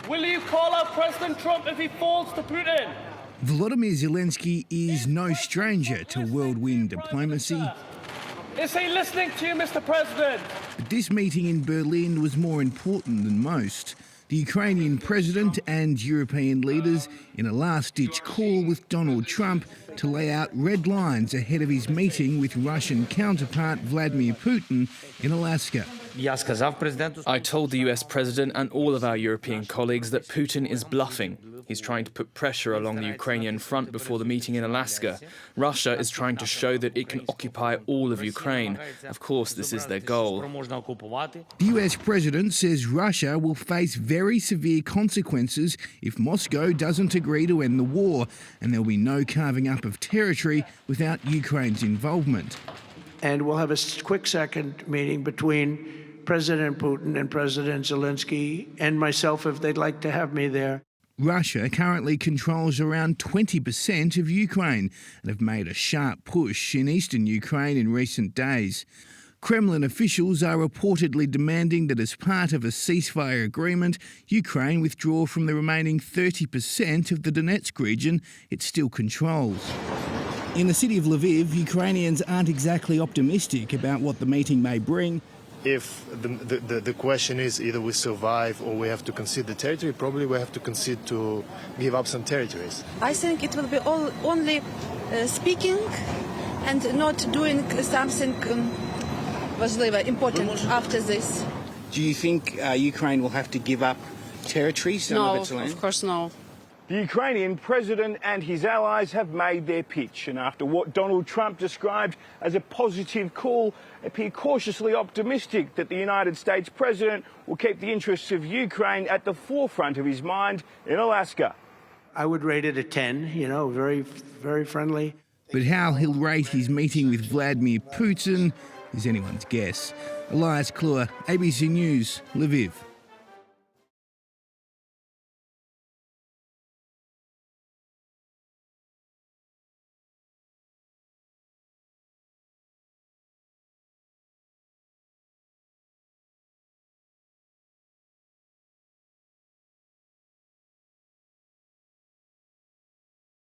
Will you call out President Trump if he falls to Putin? Volodymyr Zelenskyy is no stranger to whirlwind diplomacy. Is he listening to you, Mr. President? But this meeting in Berlin was more important than most. The Ukrainian president and European leaders in a last-ditch call with Donald Trump to lay out red lines ahead of his meeting with Russian counterpart Vladimir Putin in Alaska. I told the US president and all of our European colleagues that Putin is bluffing. He's trying to put pressure along the Ukrainian front before the meeting in Alaska. Russia is trying to show that it can occupy all of Ukraine. Of course, this is their goal. The US president says Russia will face very severe consequences if Moscow doesn't agree to end the war, and there'll be no carving up of territory without Ukraine's involvement. And we'll have a quick second meeting between President Putin and President Zelenskyy and myself if they'd like to have me there. Russia currently controls around 20% of Ukraine and have made a sharp push in eastern Ukraine in recent days. Kremlin officials are reportedly demanding that as part of a ceasefire agreement, Ukraine withdraw from the remaining 30% of the Donetsk region it still controls. In the city of Lviv, Ukrainians aren't exactly optimistic about what the meeting may bring. If the question is either we survive or we have to concede the territory, probably we have to concede to give up some territories. I think it will be only speaking and not doing something important after this. Do you think Ukraine will have to give up territory, some of its land? No, of course no. The Ukrainian president and his allies have made their pitch, and after what Donald Trump described as a positive call, appear cautiously optimistic that the United States president will keep the interests of Ukraine at the forefront of his mind in Alaska. I would rate it a 10, very, very friendly. But how he'll rate his meeting with Vladimir Putin is anyone's guess. Elias Kluwer, ABC News, Lviv.